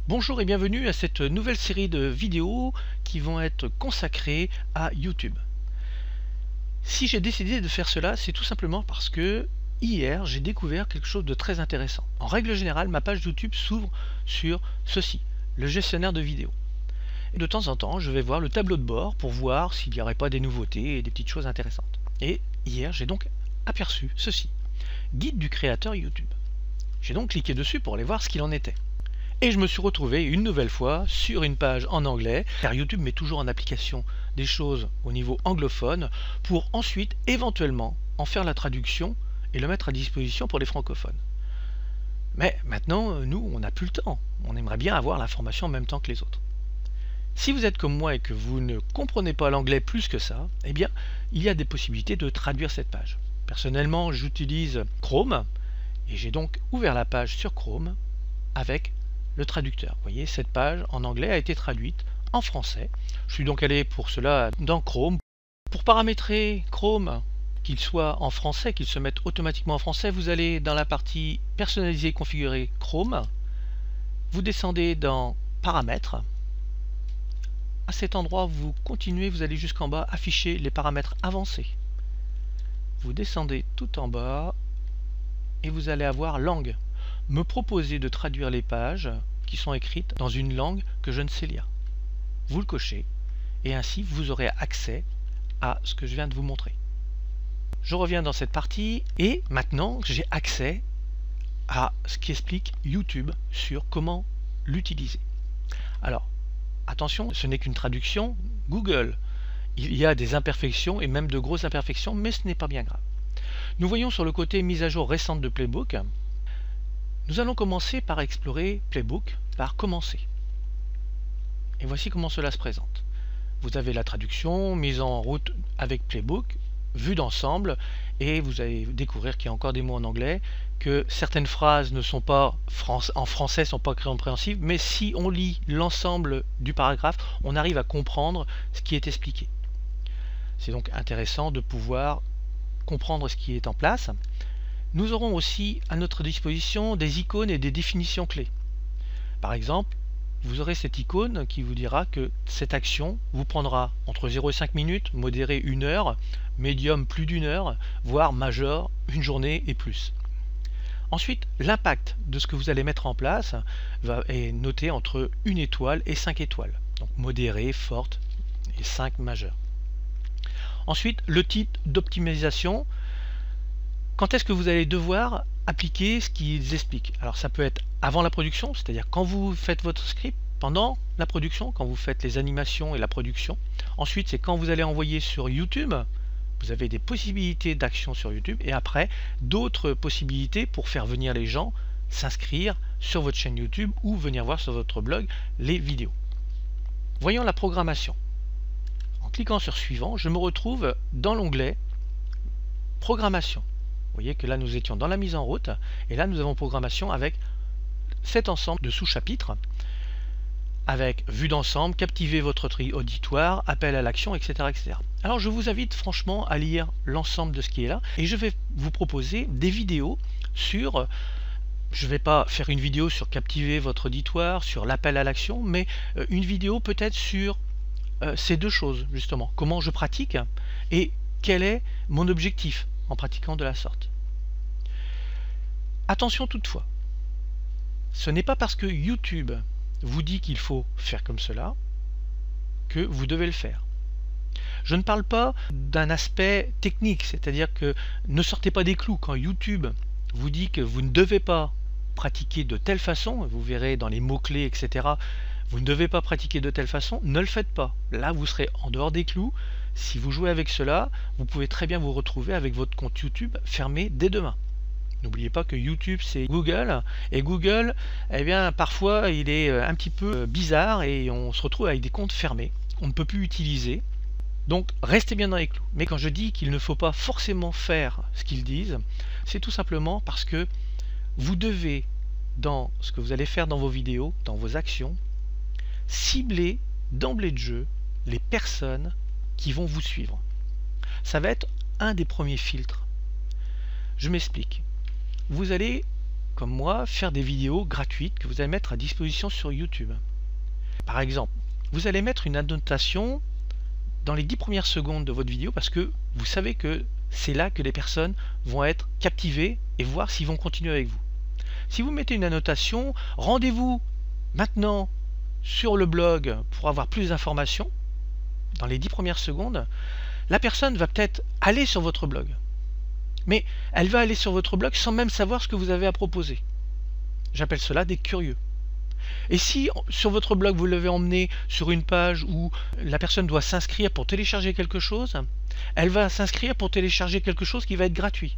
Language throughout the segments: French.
Bonjour et bienvenue à cette nouvelle série de vidéos qui vont être consacrées à YouTube. Si j'ai décidé de faire cela, c'est tout simplement parce que hier j'ai découvert quelque chose de très intéressant. En règle générale, ma page YouTube s'ouvre sur ceci, le gestionnaire de vidéos. Et de temps en temps, je vais voir le tableau de bord pour voir s'il n'y aurait pas des nouveautés et des petites choses intéressantes. Et hier, j'ai donc aperçu ceci, guide du créateur YouTube. J'ai donc cliqué dessus pour aller voir ce qu'il en était. Et je me suis retrouvé une nouvelle fois sur une page en anglais, car YouTube met toujours en application des choses au niveau anglophone, pour ensuite éventuellement en faire la traduction et le mettre à disposition pour les francophones. Mais maintenant, nous, on n'a plus le temps. On aimerait bien avoir l'information en même temps que les autres. Si vous êtes comme moi et que vous ne comprenez pas l'anglais plus que ça, eh bien, il y a des possibilités de traduire cette page. Personnellement, j'utilise Chrome, et j'ai donc ouvert la page sur Chrome avec le traducteur. Vous voyez, cette page en anglais a été traduite en français. Je suis donc allé pour cela dans Chrome. Pour paramétrer Chrome, qu'il soit en français, qu'il se mette automatiquement en français, vous allez dans la partie personnaliser et configurer Chrome. Vous descendez dans paramètres. À cet endroit, vous continuez, vous allez jusqu'en bas, afficher les paramètres avancés. Vous descendez tout en bas et vous allez avoir langue. Me proposer de traduire les pages qui sont écrites dans une langue que je ne sais lire. Vous le cochez et ainsi vous aurez accès à ce que je viens de vous montrer. Je reviens dans cette partie et maintenant j'ai accès à ce qui explique YouTube sur comment l'utiliser. Alors attention, ce n'est qu'une traduction Google. Il y a des imperfections et même de grosses imperfections, mais ce n'est pas bien grave. Nous voyons sur le côté mise à jour récente de Playbook. Nous allons commencer par explorer Playbook, par commencer. Et voici comment cela se présente. Vous avez la traduction, mise en route avec Playbook, vue d'ensemble, et vous allez découvrir qu'il y a encore des mots en anglais, que certaines phrases ne sont pas en français, ne sont pas compréhensibles, mais si on lit l'ensemble du paragraphe, on arrive à comprendre ce qui est expliqué. C'est donc intéressant de pouvoir comprendre ce qui est en place. Nous aurons aussi à notre disposition des icônes et des définitions clés. Par exemple, vous aurez cette icône qui vous dira que cette action vous prendra entre 0 et 5 minutes, modéré 1 heure, médium plus d'1 heure, voire majeur 1 journée et plus. Ensuite, l'impact de ce que vous allez mettre en place est noté entre 1 étoile et 5 étoiles. Donc modéré, forte et 5 majeur. Ensuite, le type d'optimisation. Quand est-ce que vous allez devoir appliquer ce qu'ils expliquent? Alors ça peut être avant la production, c'est-à-dire quand vous faites votre script, pendant la production, quand vous faites les animations et la production. Ensuite, c'est quand vous allez envoyer sur YouTube, vous avez des possibilités d'action sur YouTube, et après, d'autres possibilités pour faire venir les gens s'inscrire sur votre chaîne YouTube ou venir voir sur votre blog les vidéos. Voyons la programmation. En cliquant sur Suivant, je me retrouve dans l'onglet Programmation. Vous voyez que là nous étions dans la mise en route et là nous avons programmation avec cet ensemble de sous-chapitres avec vue d'ensemble, captiver votre auditoire, appel à l'action, etc., etc. Alors je vous invite franchement à lire l'ensemble de ce qui est là et je vais vous proposer des vidéos sur, je ne vais pas faire une vidéo sur captiver votre auditoire, sur l'appel à l'action, mais une vidéo peut-être sur ces deux choses justement, comment je pratique et quel est mon objectif en pratiquant de la sorte. Attention toutefois, ce n'est pas parce que YouTube vous dit qu'il faut faire comme cela que vous devez le faire. Je ne parle pas d'un aspect technique, c'est-à-dire que ne sortez pas des clous. Quand YouTube vous dit que vous ne devez pas pratiquer de telle façon, vous verrez dans les mots-clés, etc., vous ne devez pas pratiquer de telle façon, ne le faites pas. Là, vous serez en dehors des clous. Si vous jouez avec cela, vous pouvez très bien vous retrouver avec votre compte YouTube fermé dès demain. N'oubliez pas que YouTube c'est Google, et Google, eh bien, parfois il est un petit peu bizarre et on se retrouve avec des comptes fermés. On ne peut plus utiliser. Donc restez bien dans les clous. Mais quand je dis qu'il ne faut pas forcément faire ce qu'ils disent, c'est tout simplement parce que vous devez, dans ce que vous allez faire dans vos vidéos, dans vos actions, cibler d'emblée de jeu les personnes qui vont vous suivre. Ça va être un des premiers filtres. Je m'explique. Vous allez comme moi, faire des vidéos gratuites que vous allez mettre à disposition sur YouTube. Par exemple, vous allez mettre une annotation dans les 10 premières secondes de votre vidéo parce que vous savez que c'est là que les personnes vont être captivées et voir s'ils vont continuer avec vous. Si vous mettez une annotation, rendez-vous maintenant sur le blog pour avoir plus d'informations, dans les 10 premières secondes, la personne va peut-être aller sur votre blog. Mais elle va aller sur votre blog sans même savoir ce que vous avez à proposer. J'appelle cela des curieux. Et si sur votre blog vous l'avez emmené sur une page où la personne doit s'inscrire pour télécharger quelque chose, elle va s'inscrire pour télécharger quelque chose qui va être gratuit.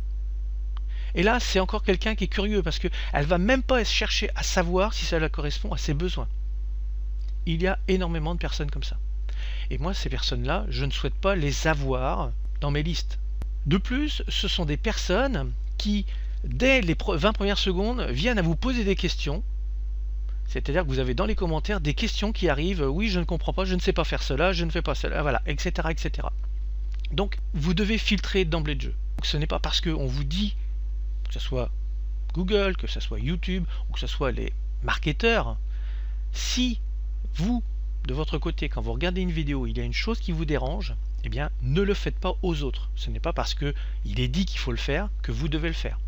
Et là, c'est encore quelqu'un qui est curieux parce qu'elle ne va même pas chercher à savoir si cela correspond à ses besoins. Il y a énormément de personnes comme ça. Et moi, ces personnes-là, je ne souhaite pas les avoir dans mes listes. De plus, ce sont des personnes qui, dès les 20 premières secondes, viennent à vous poser des questions. C'est-à-dire que vous avez dans les commentaires des questions qui arrivent. Oui, je ne comprends pas, je ne sais pas faire cela, je ne fais pas cela, voilà, etc., etc. Donc, vous devez filtrer d'emblée de jeu. Donc, ce n'est pas parce qu'on vous dit, que ce soit Google, que ce soit YouTube, ou que ce soit les marketeurs, si vous, de votre côté, quand vous regardez une vidéo, il y a une chose qui vous dérange, eh bien, ne le faites pas aux autres. Ce n'est pas parce qu'il est dit qu'il faut le faire que vous devez le faire.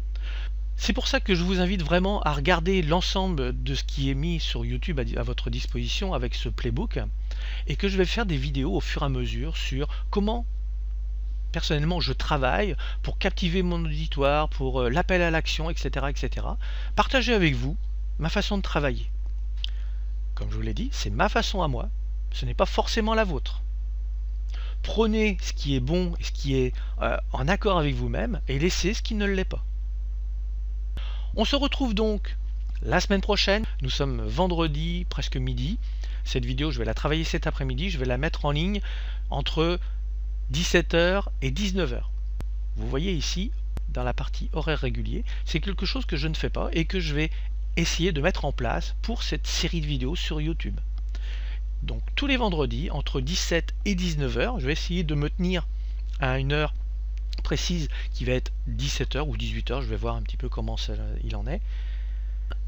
C'est pour ça que je vous invite vraiment à regarder l'ensemble de ce qui est mis sur YouTube à votre disposition avec ce playbook et que je vais faire des vidéos au fur et à mesure sur comment personnellement je travaille pour captiver mon auditoire, pour l'appel à l'action, etc., etc. Partager avec vous ma façon de travailler. Comme je vous l'ai dit, c'est ma façon à moi, ce n'est pas forcément la vôtre. Prenez ce qui est bon et ce qui est en accord avec vous-même et laissez ce qui ne l'est pas. On se retrouve donc la semaine prochaine. Nous sommes vendredi, presque midi. Cette vidéo, je vais la travailler cet après-midi. Je vais la mettre en ligne entre 17h et 19h. Vous voyez ici, dans la partie horaire régulier, c'est quelque chose que je ne fais pas et que je vais essayer de mettre en place pour cette série de vidéos sur YouTube. Donc tous les vendredis, entre 17 et 19h, je vais essayer de me tenir à une heure précise qui va être 17h ou 18h, je vais voir un petit peu comment il en est.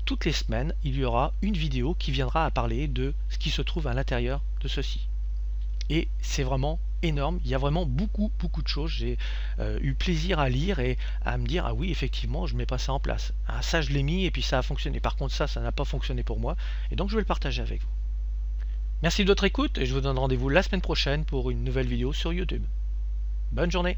Toutes les semaines, il y aura une vidéo qui viendra à parler de ce qui se trouve à l'intérieur de ceci. Et c'est vraiment énorme, il y a vraiment beaucoup de choses. J'ai eu plaisir à lire et à me dire, ah oui, effectivement, je mets pas ça en place. Ah, ça, je l'ai mis et puis ça a fonctionné. Par contre, ça n'a pas fonctionné pour moi. Et donc, je vais le partager avec vous. Merci de votre écoute et je vous donne rendez-vous la semaine prochaine pour une nouvelle vidéo sur YouTube. Bonne journée!